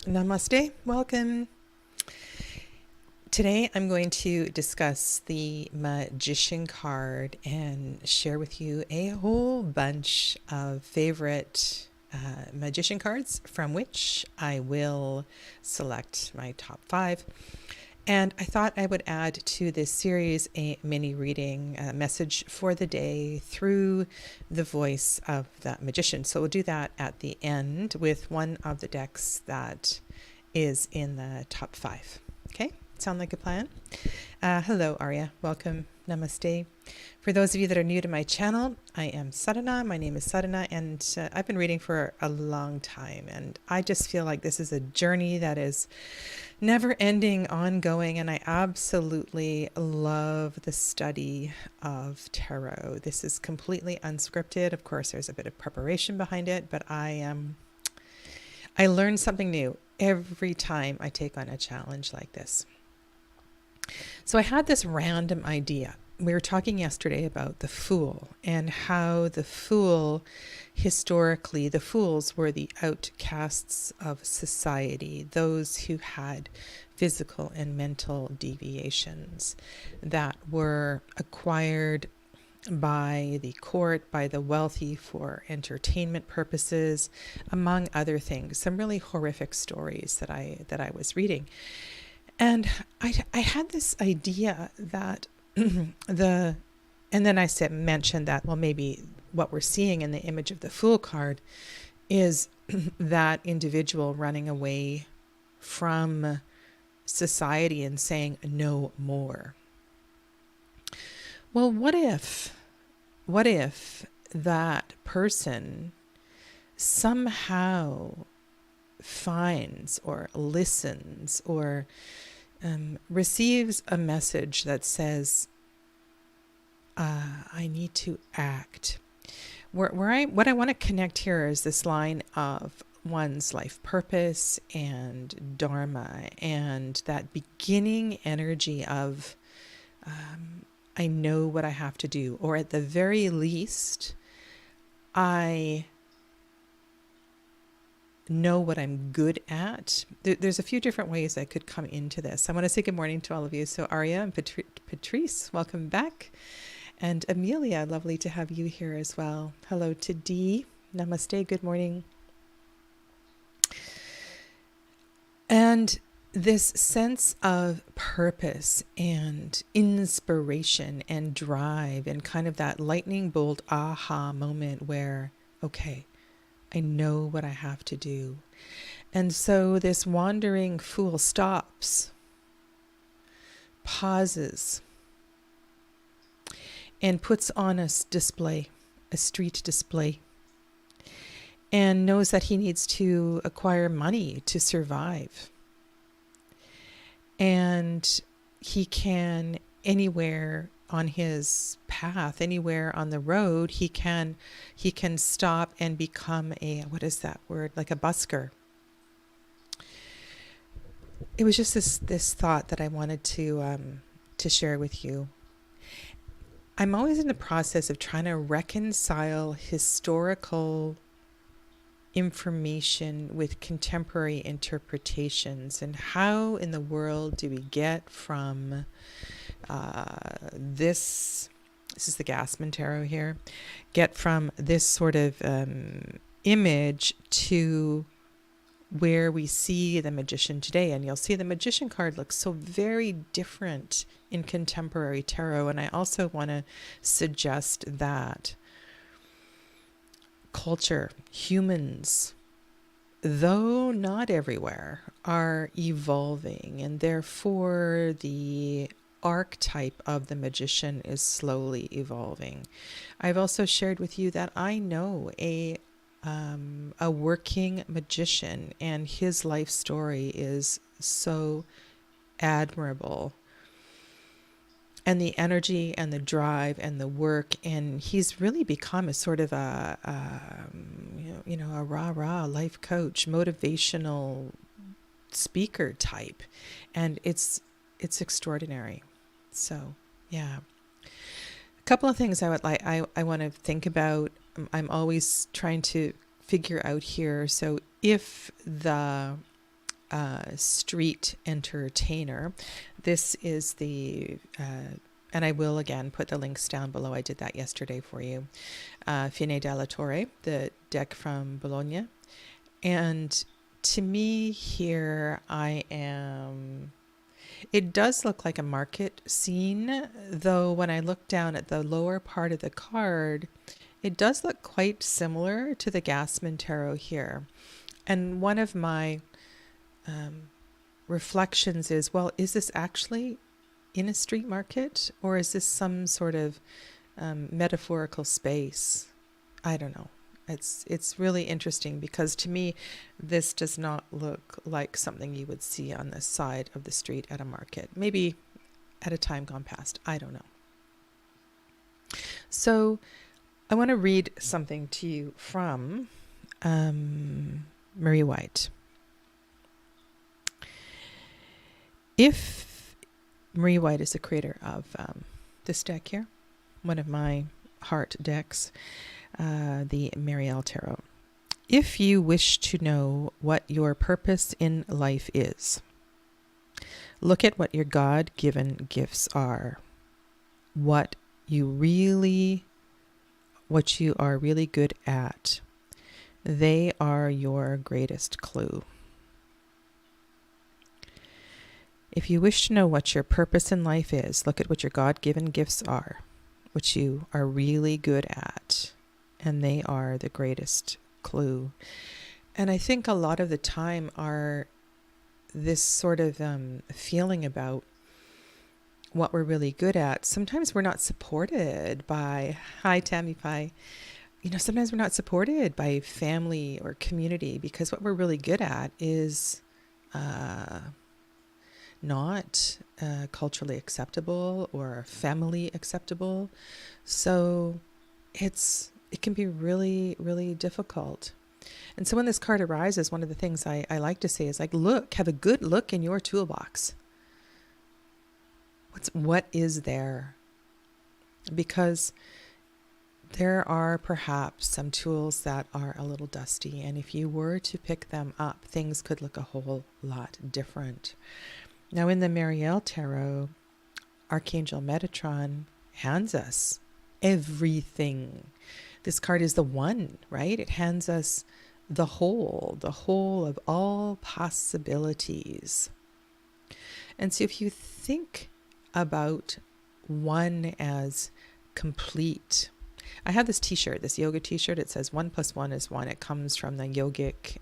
Namaste, welcome. Today I'm going to discuss the Magician card and share with you a whole bunch of favorite Magician cards from which I will select my top 5. And I thought I would add to this series a mini reading, message for the day through the voice of the magician. So we'll do that at the end with one of the decks that is in the top 5. Okay, sound like a plan? Hello, Arya. Welcome. Namaste. For those of you that are new to my channel, I am Sadhana. My name is Sadhana, and I've been reading for a long time. And I just feel like this is a journey that is never ending, ongoing, and I absolutely love the study of tarot. This is completely unscripted. Of course, there's a bit of preparation behind it, but I learn something new every time I take on a challenge like this. So I had this random idea. We were talking yesterday about the Fool and how the Fool, historically, the fools were the outcasts of society, those who had physical and mental deviations that were acquired by the court, by the wealthy for entertainment purposes, among other things. Some really horrific stories that I was reading. And I had this idea that and then I mentioned that, well, maybe what we're seeing in the image of the Fool card is that individual running away from society and saying no more. Well, what if that person somehow finds or listens or receives a message that says, I need to act. What I want to connect here is this line of one's life purpose and dharma, and that beginning energy of I know what I have to do, or at the very least, I know what I'm good at. There's a few different ways I could come into this. I want to say good morning to all of you. So Arya and Patrice, welcome back. And Amelia, lovely to have you here as well. Hello to Dee. Namaste, good morning. And this sense of purpose and inspiration and drive and kind of that lightning bolt aha moment where, okay, I know what I have to do. And so this wandering fool stops, pauses, and puts on a display, a street display, and knows that he needs to acquire money to survive. And he can, anywhere on his path, anywhere on the road, he can stop and become a, what is that word, like a busker. It was just this thought that I wanted to share with you. I'm always in the process of trying to reconcile historical information with contemporary interpretations, and how in the world do we get from this is the Gassman Tarot here, get from this sort of image to where we see the magician today. And you'll see the magician card looks so very different in contemporary tarot. And I also want to suggest that culture, humans, though not everywhere, are evolving, and therefore the archetype of the magician is slowly evolving. I've also shared with you that I know a working magician, and his life story is so admirable. And the energy and the drive and the work, and he's really become a sort of a rah-rah life coach, motivational speaker type, and it's extraordinary. So yeah, a couple of things I want to think about. I'm always trying to figure out here. So if the street entertainer. This is and I will again put the links down below. I did that yesterday for you. Fine della Torre, the deck from Bologna. And to me here, it does look like a market scene, though when I look down at the lower part of the card, it does look quite similar to the Gassman Tarot here. And one of my reflections is, well, is this actually in a street market, or is this some sort of metaphorical space? I don't know. It's really interesting, because to me, this does not look like something you would see on the side of the street at a market. Maybe at a time gone past. I don't know. So I want to read something to you from Marie White. If Marie White is the creator of this deck here, one of my heart decks, the Marielle Tarot. If you wish to know what your purpose in life is, look at what your God-given gifts are, what you are really good at. They are your greatest clue. If you wish to know what your purpose in life is, look at what your God-given gifts are, which you are really good at, and they are the greatest clue. And I think a lot of the time this sort of feeling about what we're really good at, sometimes we're not supported by, hi Tammy Pie, sometimes we're not supported by family or community, because what we're really good at is not culturally acceptable or family acceptable. So it can be really, really difficult. And so when this card arises, one of the things I like to say is like, have a good look in your toolbox. What is there? Because there are perhaps some tools that are a little dusty, and if you were to pick them up, things could look a whole lot different. Now, in the Marielle Tarot, Archangel Metatron hands us everything. This card is the one, right? It hands us the whole of all possibilities. And so if you think about one as complete, I have this t-shirt, this yoga t-shirt. It says 1 + 1 is 1. It comes from the yogic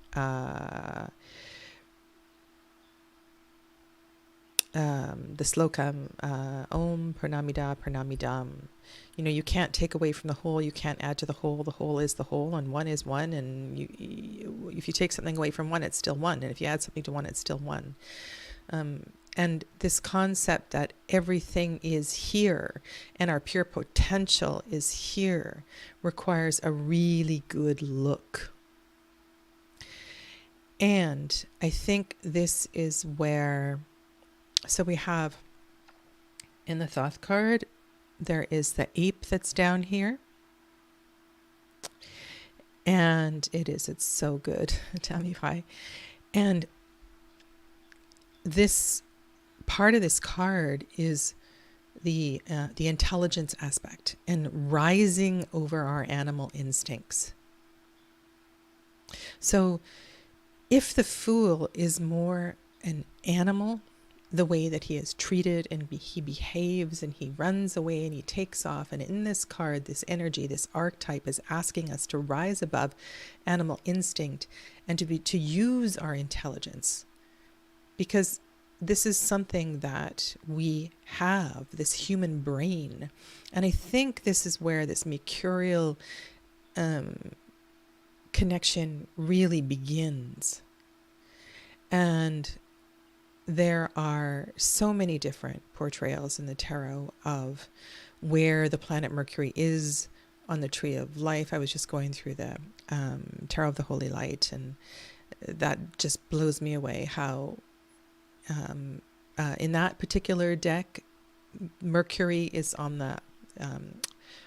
the slokam, Om Pranamida Pranamidam. You can't take away from the whole, you can't add to the whole is the whole, and one is one, and if you take something away from one, it's still one, and if you add something to one, it's still one. And this concept that everything is here and our pure potential is here requires a really good look. And I think this is where, so we have in the Thoth card, there is the ape that's down here. And it's so good, Tammy Pie. And this part of this card is the intelligence aspect and rising over our animal instincts. So if the Fool is more an animal, the way that he is treated and he behaves and he runs away and he takes off, and in this card, this energy, this archetype is asking us to rise above animal instinct and to use our intelligence, because this is something that we have, this human brain. And I think this is where this mercurial connection really begins. And there are so many different portrayals in the tarot of where the planet Mercury is on the tree of life. I was just going through the Tarot of the Holy Light, and that just blows me away how in that particular deck, Mercury is on the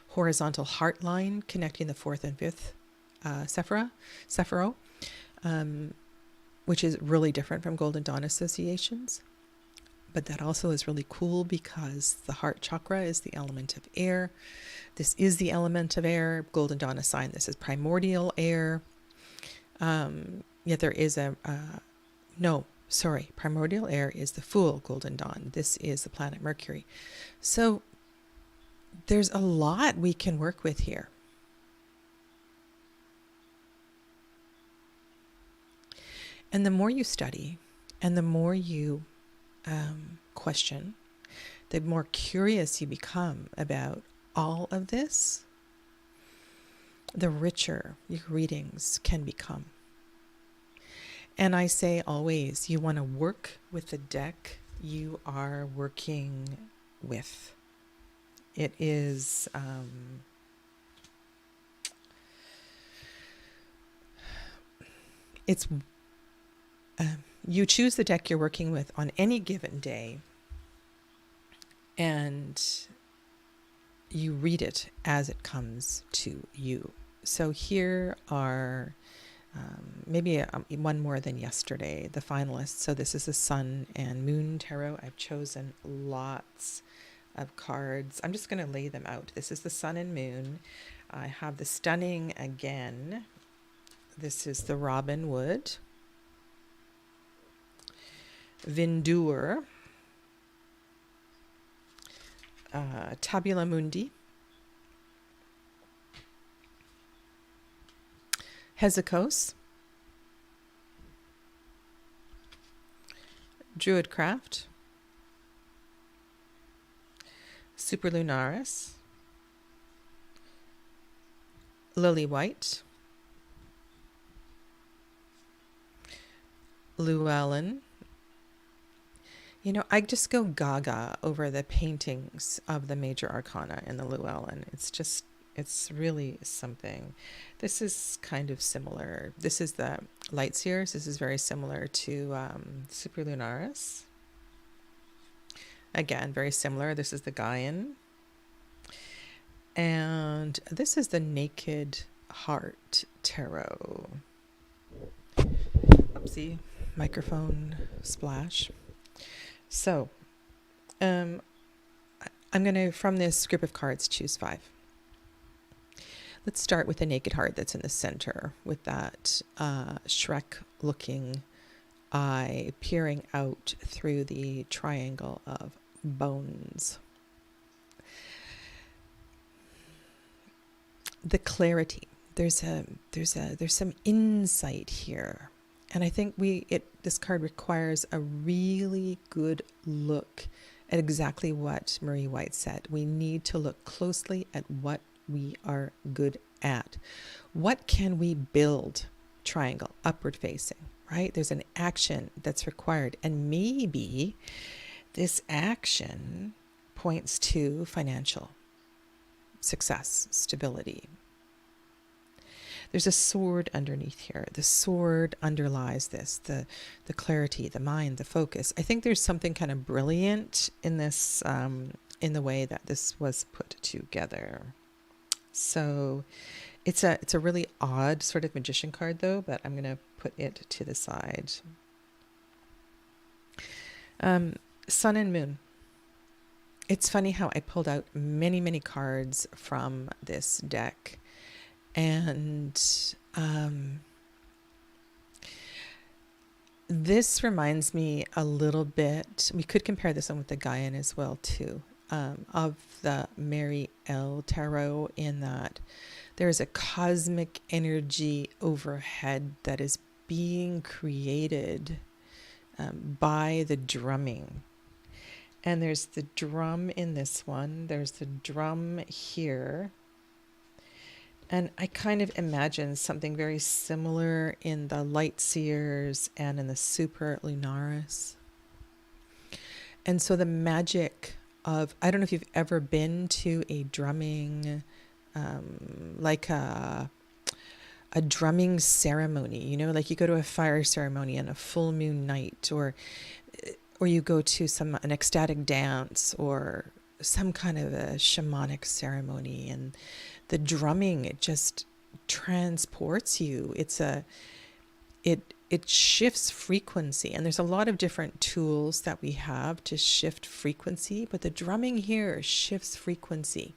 horizontal heart line connecting the 4th and 5th Sephiro. which is really different from Golden Dawn associations. But that also is really cool because the heart chakra is the element of air. This is the element of air. Golden Dawn assigned this as primordial air. Yet there is primordial air is the Fool Golden Dawn. This is the planet Mercury. So there's a lot we can work with here. And the more you study and the more you question, the more curious you become about all of this, the richer your readings can become. And I say always, you want to work with the deck you are working with. It is you choose the deck you're working with on any given day, and you read it as it comes to you. So here are maybe one more than yesterday, the finalists. So this is the Sun and Moon Tarot. I've chosen lots of cards. I'm just going to lay them out. This is the Sun and Moon. I have the Stunning again. This is the Robin Wood. Vindur. Tabula Mundi. Hesychos. Druidcraft. Superlunaris. Lily White. Llewellyn. You know, I just go gaga over the paintings of the major arcana in the Llewellyn. It's really something. This is kind of similar. This is the Light Seers. This is very similar to Superlunaris. Again, very similar. This is the Gaian. And this is the Naked Heart Tarot. Oopsie, microphone splash. So, I'm going to, from this group of cards, choose 5. Let's start with the Naked Heart that's in the center, with that Shrek-looking eye peering out through the triangle of bones. The clarity. There's some insight here. And I think this card requires a really good look at exactly what Marie White said. We need to look closely at what we are good at. What can we build? Triangle, upward facing, right? There's an action that's required. And maybe this action points to financial success, stability. There's a sword underneath here. The sword underlies this, the clarity, the mind, the focus. I think there's something kind of brilliant in this, in the way that this was put together. So it's a really odd sort of magician card though, but I'm going to put it to the side. Sun and Moon. It's funny how I pulled out many, many cards from this deck. And this reminds me a little bit, we could compare this one with the Gaian as well too, of the Mary L. Tarot, in that there's a cosmic energy overhead that is being created by the drumming. And there's the drum in this one, there's the drum here. And I kind of imagine something very similar in the Light Seers and in the Superlunaris. And so the magic of, I don't know if you've ever been to a drumming, like a drumming ceremony, you know, like you go to a fire ceremony on a full moon night, or you go to an ecstatic dance or some kind of a shamanic ceremony, and the drumming, it just transports you. It it shifts frequency. And there's a lot of different tools that we have to shift frequency, but the drumming here shifts frequency.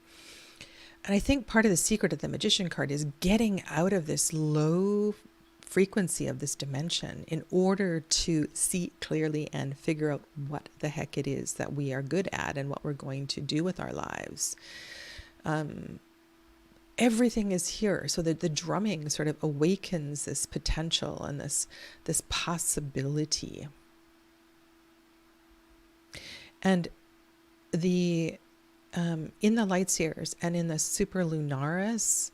And I think part of the secret of the Magician card is getting out of this low frequency of this dimension in order to see clearly and figure out what the heck it is that we are good at and what we're going to do with our lives. Everything is here, so that the drumming sort of awakens this potential and this possibility. And the in the light seers and in the superlunaris,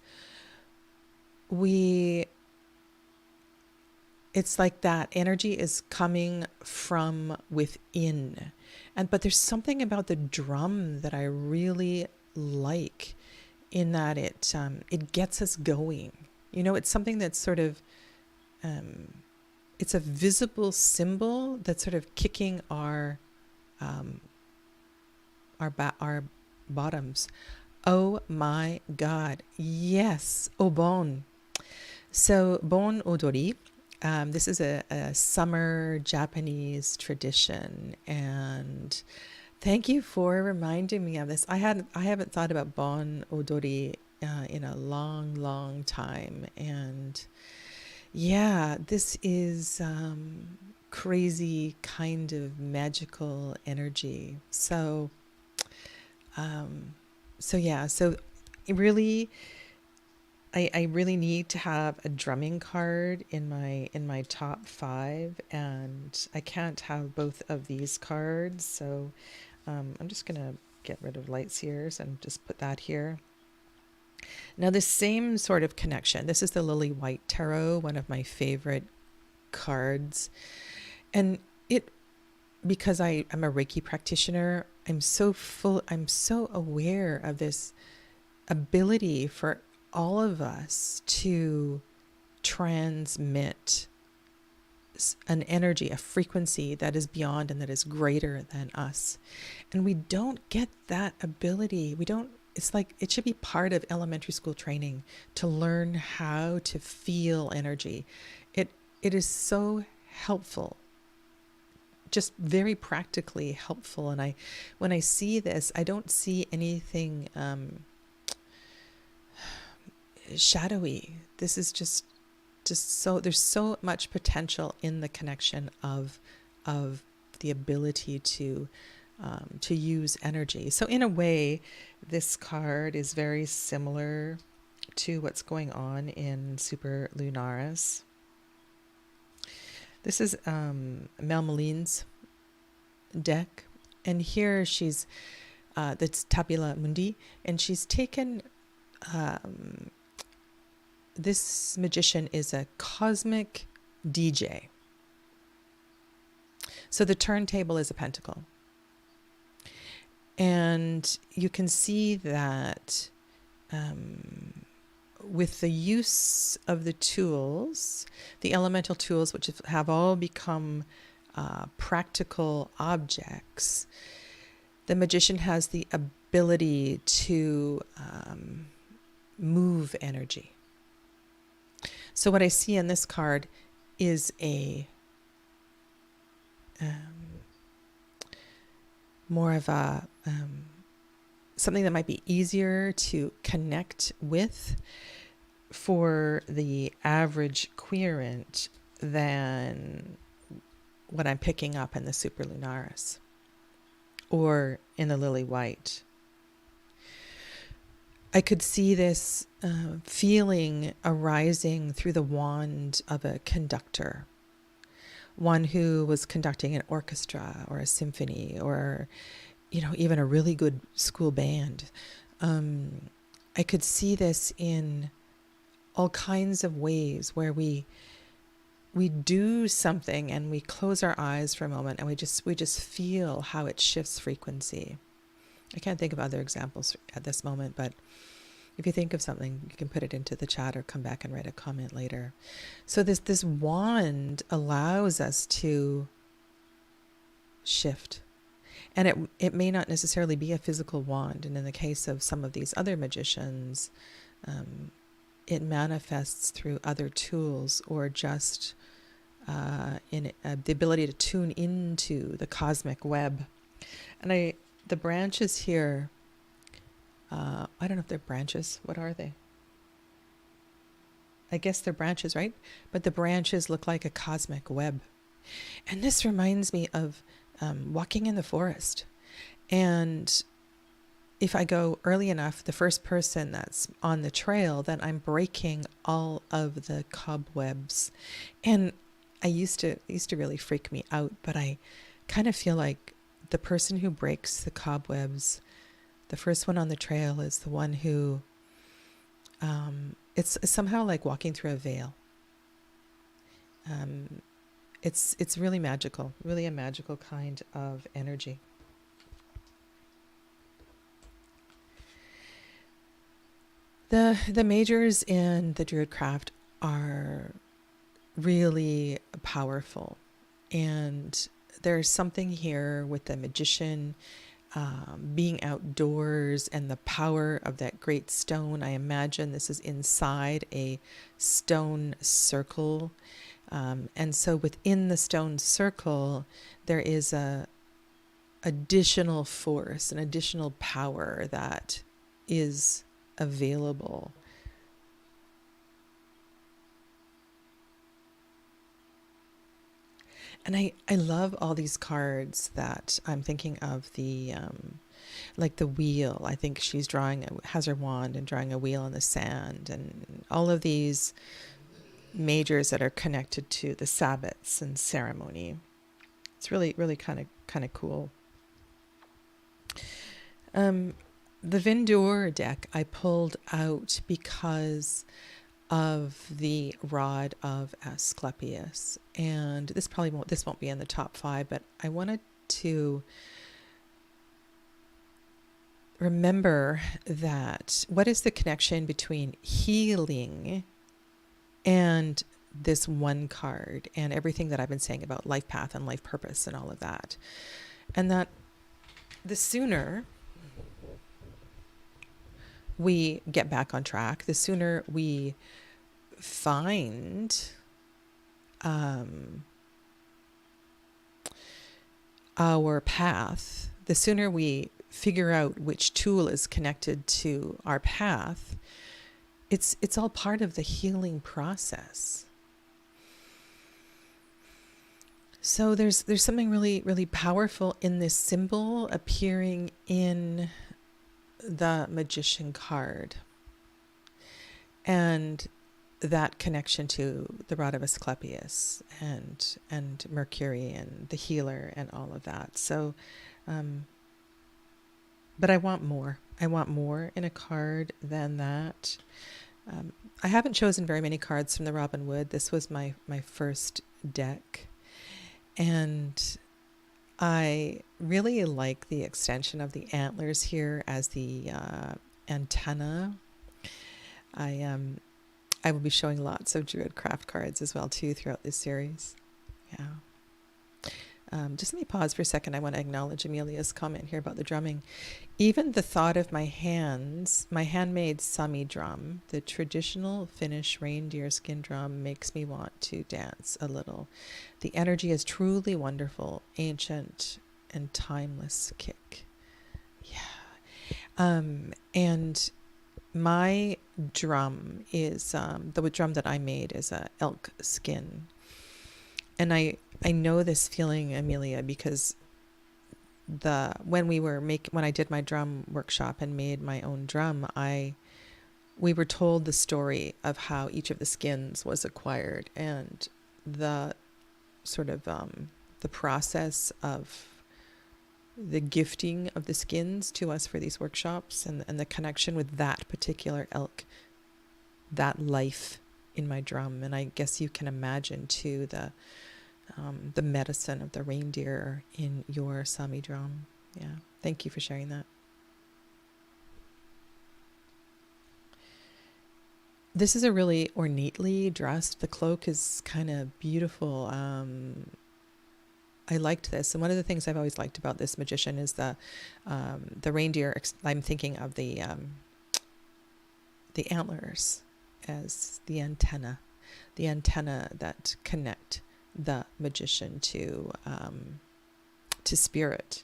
it's like that energy is coming from within. But there's something about the drum that I really like, in that it gets us going. It's something that's sort of, it's a visible symbol that's sort of kicking our bottoms. Oh my God. Yes. Obon. So Bon Odori, this is a summer Japanese tradition, and thank you for reminding me of this. I haven't thought about Bon Odori in a long, long time, and yeah, this is crazy kind of magical energy. So it really, I really need to have a drumming card in my top 5, and I can't have both of these cards. So I'm just gonna get rid of light seers and just put that here. Now, the same sort of connection. This is the Lily White Tarot, one of my favorite cards, and because I'm a Reiki practitioner, I'm so aware of this ability for all of us to transmit an energy, a frequency that is beyond and that is greater than us. And we don't get that ability. It's like it should be part of elementary school training to learn how to feel energy. It is so helpful, just very practically helpful. And when I see this, I don't see anything shadowy. This is just so, there's so much potential in the connection of the ability to use energy. So in a way, this card is very similar to what's going on in Superlunaris. This is Mel Moline's deck, and here she's that's Tabula Mundi, and she's taken this magician is a cosmic DJ. So the turntable is a pentacle. And you can see that with the use of the tools, the elemental tools, which have all become practical objects, the magician has the ability to move energy. So what I see in this card is more of a something that might be easier to connect with for the average querent than what I'm picking up in the Superlunaris or in the Lily White. I could see this feeling arising through the wand of a conductor, one who was conducting an orchestra or a symphony or, even a really good school band. I could see this in all kinds of ways where we do something and we close our eyes for a moment and we just feel how it shifts frequency. I can't think of other examples at this moment, but if you think of something, you can put it into the chat or come back and write a comment later. So this wand allows us to shift. And it may not necessarily be a physical wand. And in the case of some of these other magicians, it manifests through other tools or just the ability to tune into the cosmic web. And the branches here, I don't know if they're branches. What are they? I guess they're branches, right? But the branches look like a cosmic web. And this reminds me of walking in the forest. And if I go early enough, the first person that's on the trail, then I'm breaking all of the cobwebs. And it used to really freak me out, but I kind of feel like the person who breaks the cobwebs, the first one on the trail, is the one who, it's somehow like walking through a veil. It's really magical, really a magical kind of energy. The majors in the Druidcraft are really powerful, and there's something here with the magician being outdoors and the power of that great stone. I imagine this is inside a stone circle, and so within the stone circle there is a additional force, an additional power that is available. And I love all these cards that I'm thinking of, the like the wheel. I think she's has her wand and drawing a wheel in the sand, and all of these majors that are connected to the Sabbats and ceremony. It's really, really kind of cool. The Vindur deck I pulled out because of the Rod of Asclepius, and this won't be in the top 5, but I wanted to remember that what is the connection between healing and this one card and everything that I've been saying about life path and life purpose and all of that, and that the sooner we get back on track, the sooner we find our path, the sooner we figure out which tool is connected to our path, it's all part of the healing process. So there's something really, really powerful in this symbol appearing in the Magician card, and that connection to the Rod of Asclepius and Mercury and the healer and all of that. So, but I want more. I want more in a card than that. I haven't chosen very many cards from the Robin Wood. This was my first deck, and I really like the extension of the antlers here as the antenna. I will be showing lots of Druidcraft cards as well too throughout this series. Yeah. Just let me pause for a second. I want to acknowledge Amelia's comment here about the drumming. Even the thought of my handmade Sami drum, the traditional Finnish reindeer skin drum, makes me want to dance a little. The energy is truly wonderful, ancient, and timeless kick. Yeah. And my drum is, the drum that I made is a elk skin. And I know this feeling, Amelia, because when I did my drum workshop and made my own drum, we were told the story of how each of the skins was acquired, and the sort of the process of the gifting of the skins to us for these workshops, and the connection with that particular elk, that life in my drum. And I guess you can imagine too the medicine of the reindeer in your Sami drum. Yeah, thank you for sharing that. This is a really ornately dressed. The cloak is kind of beautiful. I liked this, and one of the things I've always liked about this magician is the reindeer. I'm thinking of the antlers as the antenna that connect the magician to spirit.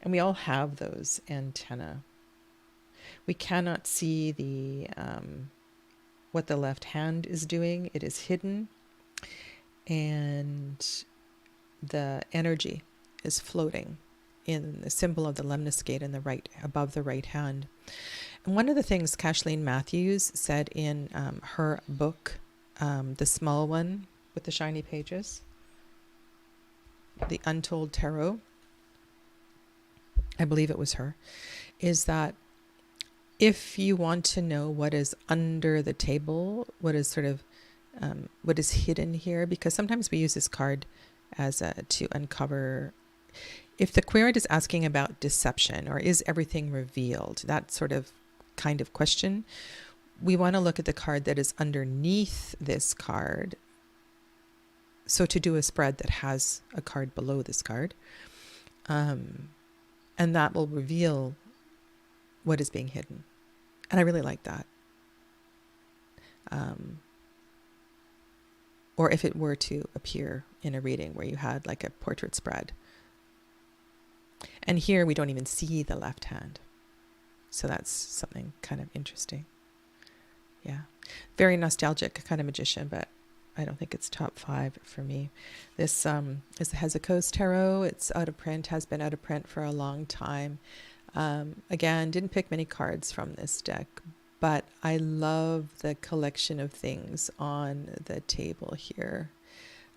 And we all have those antennae. We cannot see the what the left hand is doing. It is hidden, and the energy is floating in the symbol of the lemniscate in the right, above the right hand. And one of the things Kathleen Matthews said in her book, the small one with the shiny pages, The Untold Tarot, I believe it was her, is that if you want to know what is under the table, what is sort of what is hidden here, because sometimes we use this card as to uncover. If the querent is asking about deception or is everything revealed, that sort of kind of question, we want to look at the card that is underneath this card. So to do a spread that has a card below this card, and that will reveal what is being hidden. And I really like that. Or if it were to appear in a reading where you had like a portrait spread. And here we don't even see the left hand. So that's something kind of interesting. Yeah. Very nostalgic kind of magician, but I don't think it's top 5 for me. This is the Hezekiah's Tarot. It's out of print, has been out of print for a long time. Again, didn't pick many cards from this deck, but I love the collection of things on the table here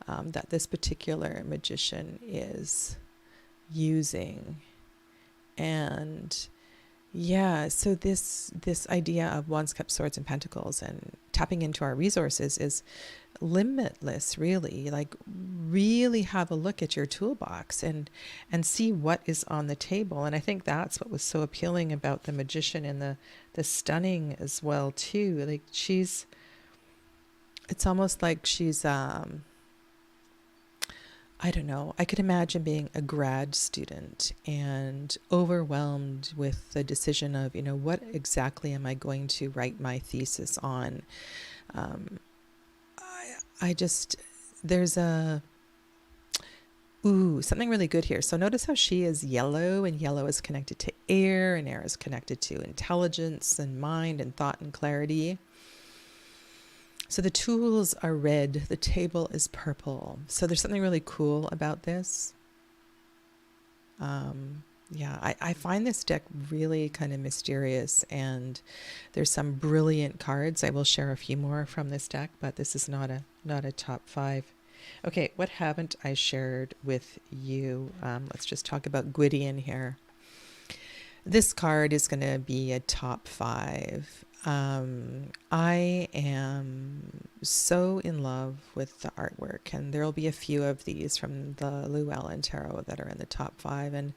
that this particular magician is using. And yeah, so this idea of Wands, Cups, Swords, and Pentacles and tapping into our resources is limitless, really. Like, really have a look at your toolbox and see what is on the table. And I think that's what was so appealing about the magician, and the stunning as well too. Like, it's almost like she's I don't know, I could imagine being a grad student and overwhelmed with the decision of, what exactly am I going to write my thesis on? There's something really good here. So notice how she is yellow, and yellow is connected to air, and air is connected to intelligence and mind and thought and clarity. So the tools are red, the table is purple. So there's something really cool about this. I find this deck really kind of mysterious, and there's some brilliant cards. I will share a few more from this deck, but this is not a top 5. Okay, what haven't I shared with you? Let's just talk about Gwydion here. This card is going to be a top 5. I am so in love with the artwork, and there will be a few of these from the Llewellyn Tarot that are in the top 5, and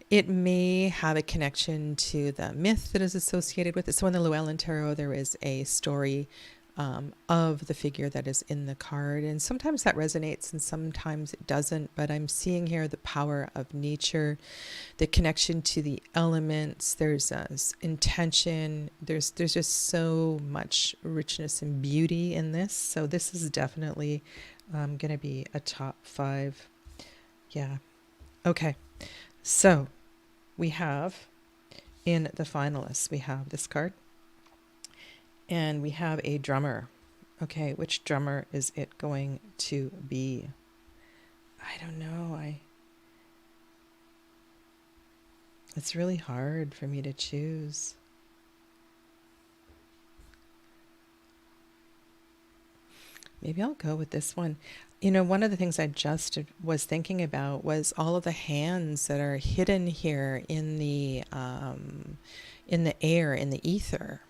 it may have a connection to the myth that is associated with it. So in the Llewellyn Tarot, there is a story of the figure that is in the card, and sometimes that resonates and sometimes it doesn't, but I'm seeing here the power of nature, the connection to the elements. There's intention, there's just so much richness and beauty in this. So this is definitely going to be a top 5. Yeah. Okay, so we have in the finalists, we have this card. And we have a drummer. Okay, which drummer is it going to be? I don't know. It's really hard for me to choose. Maybe I'll go with this one. One of the things I just was thinking about was all of the hands that are hidden here in the air, in the ether.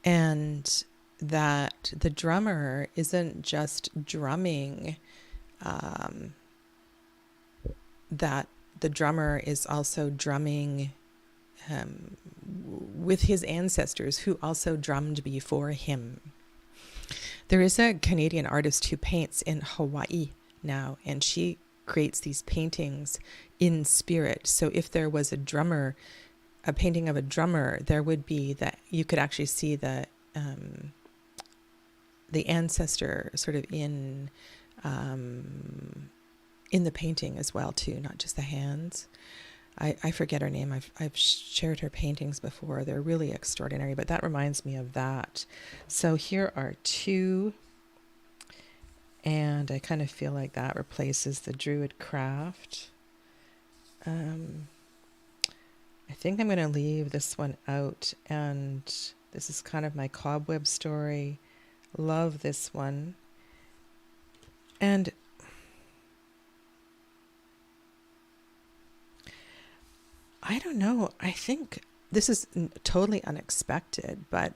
And that the drummer isn't just drumming, that the drummer is also drumming with his ancestors who also drummed before him. There is a Canadian artist who paints in Hawaii now, and she creates these paintings in spirit. So if there was a painting of a drummer, there would be that you could actually see the ancestor sort of in in the painting as well too, not just the hands. I forget her name. I've shared her paintings before. They're really extraordinary, but that reminds me of that. So here are two, and I kind of feel like that replaces the Druid Craft. I think I'm going to leave this one out, and this is kind of my cobweb story. Love this one. And I don't know, I think this is totally unexpected, but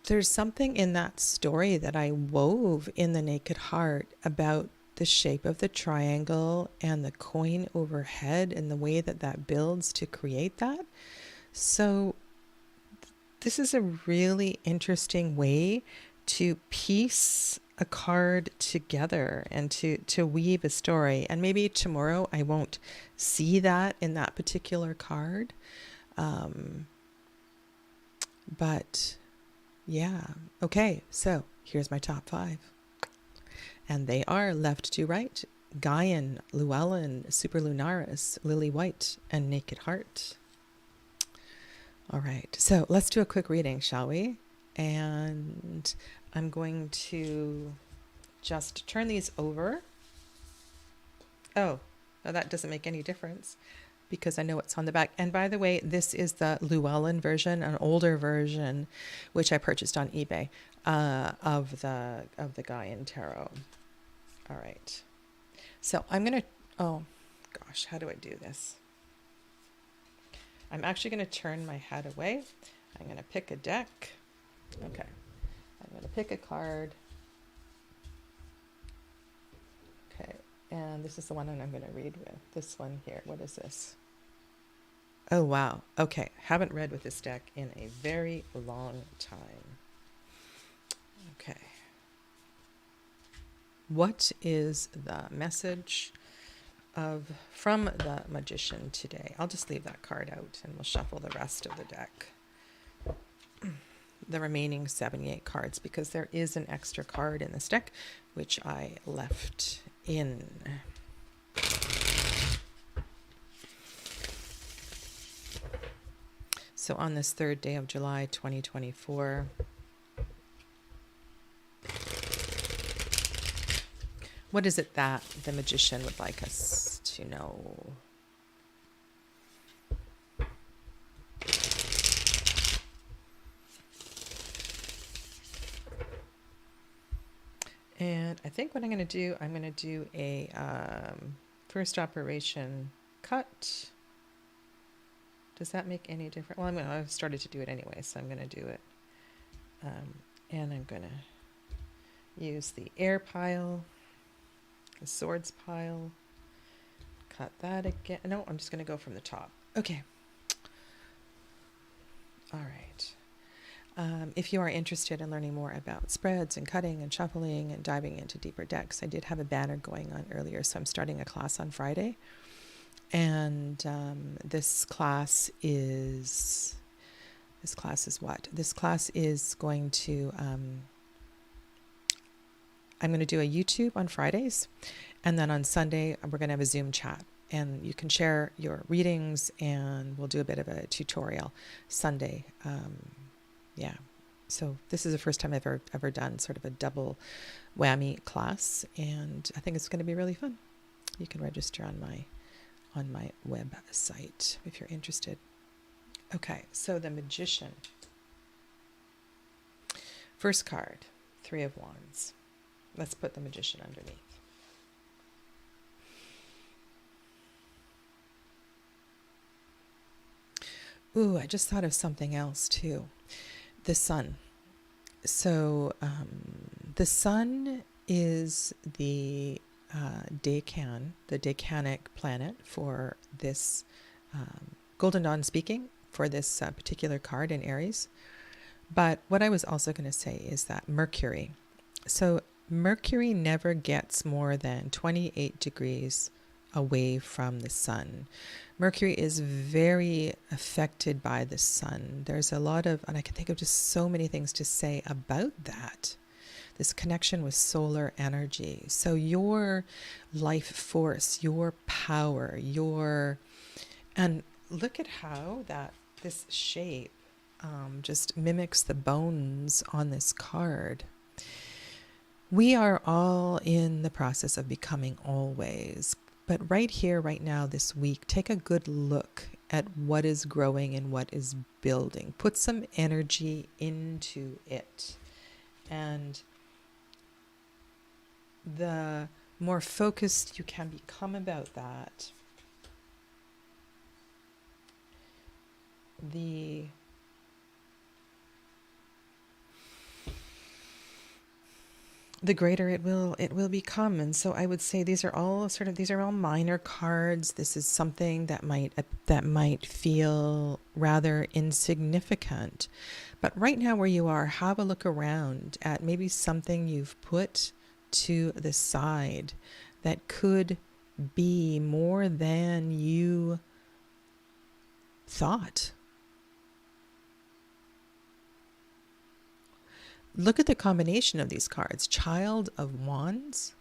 there's something in that story that I wove in the Naked Heart about the shape of the triangle and the coin overhead and the way that that builds to create that. So this is a really interesting way to piece a card together and to weave a story. And maybe tomorrow I won't see that in that particular card. But yeah. Okay, so here's my top 5. And they are left to right: Gaian, Llewellyn, Superlunaris, Lily White, and Naked Heart. All right, so let's do a quick reading, shall we? And I'm going to just turn these over. Oh, no, that doesn't make any difference because I know it's on the back. And by the way, this is the Llewellyn version, an older version, which I purchased on eBay, of the Gaian Tarot. All right. So I'm going to, oh gosh, how do I do this? I'm actually going to turn my head away. I'm going to pick a deck. Okay. I'm going to pick a card. Okay. And this is the one that I'm going to read with. This one here. What is this? Oh, wow. Okay. Haven't read with this deck in a very long time. Okay. What is the message from the Magician today? I'll just leave that card out and we'll shuffle the rest of the deck. The remaining 78 cards, because there is an extra card in this deck, which I left in. So on this 3rd day of July, 2024, what is it that the Magician would like us to know? And I think what I'm going to do a first operation cut. Does that make any difference? Well, I've started to do it anyway, so I'm going to do it. And I'm going to use the air pile, the swords pile, cut that again. No, I'm just going to go from the top. Okay. All right. If you are interested in learning more about spreads and cutting and shuffling and diving into deeper decks, I did have a banner going on earlier, so I'm starting a class on Friday. And this class is what? This class is going to, I'm going to do a YouTube on Fridays, and then on Sunday we're going to have a Zoom chat. And you can share your readings, and we'll do a bit of a tutorial Sunday. Yeah, so this is the first time I've ever done sort of a double whammy class, and I think it's going to be really fun. You can register on my website if you're interested. Okay, so the Magician. First card, 3 of Wands. Let's put the Magician underneath. Ooh, I just thought of something else too. The sun. So the sun is the decanic planet for this Golden Dawn speaking, for this particular card in Aries. But what I was also going to say is that Mercury. So Mercury never gets more than 28 degrees away from the sun. Mercury is very affected by the sun. There's a lot of, and I can think of just so many things to say about that. this connection with solar energy. So your life force, your power, and look at how that this shape just mimics the bones on this card. We are all in the process of becoming always. But right here, right now, this week, take a good look at what is growing and what is building. Put some energy into it. And the more focused you can become about that, the greater it will become. And so I would say these are all minor cards. This is something that might feel rather insignificant. But right now where you are, have a look around at maybe something you've put to the side that could be more than you thought. Look at the combination of these cards. Child of Wands,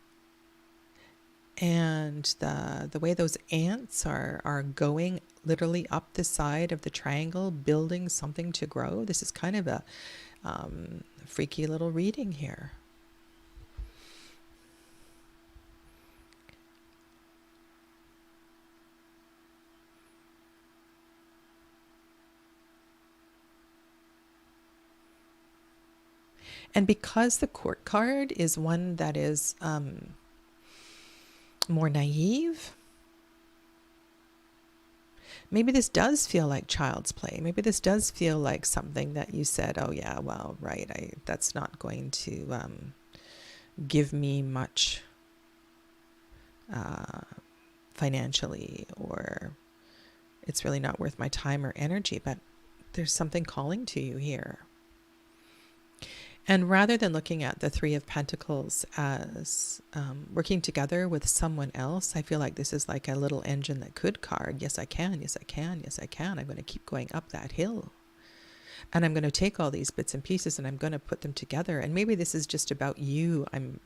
and the way those ants are going literally up the side of the triangle, building something to grow. This is kind of a freaky little reading here. And because the Court card is one that is more naive, maybe this does feel like child's play. Maybe this does feel like something that you said, oh yeah, well, right, that's not going to give me much financially, or it's really not worth my time or energy, but there's something calling to you here. And rather than looking at the Three of Pentacles as working together with someone else, I feel like this is like a little engine that could card. Yes, I can. Yes, I can. Yes, I can. I'm going to keep going up that hill. And I'm going to take all these bits and pieces and I'm going to put them together. And maybe this is just about you. I'm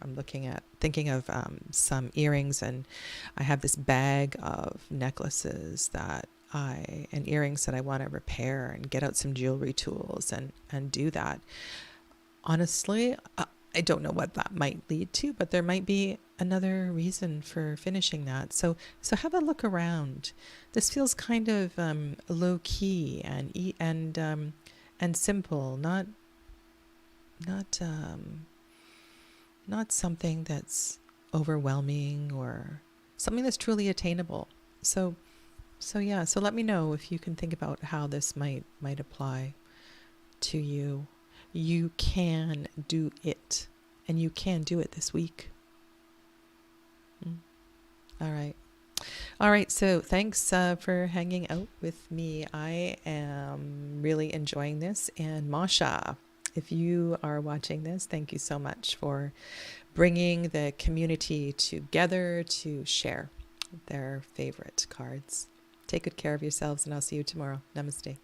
thinking of some earrings, and I have this bag of necklaces and earrings that I want to repair and get out some jewelry tools and do that. Honestly, I don't know what that might lead to, but there might be another reason for finishing that. So have a look around. This feels kind of low key and simple, not something that's overwhelming or something that's truly attainable. So let me know if you can think about how this might apply to you. You can do it, and you can do it this week. All right. So thanks for hanging out with me. I am really enjoying this. And Masha, if you are watching this, thank you so much for bringing the community together to share their favorite cards. Take good care of yourselves, and I'll see you tomorrow. Namaste.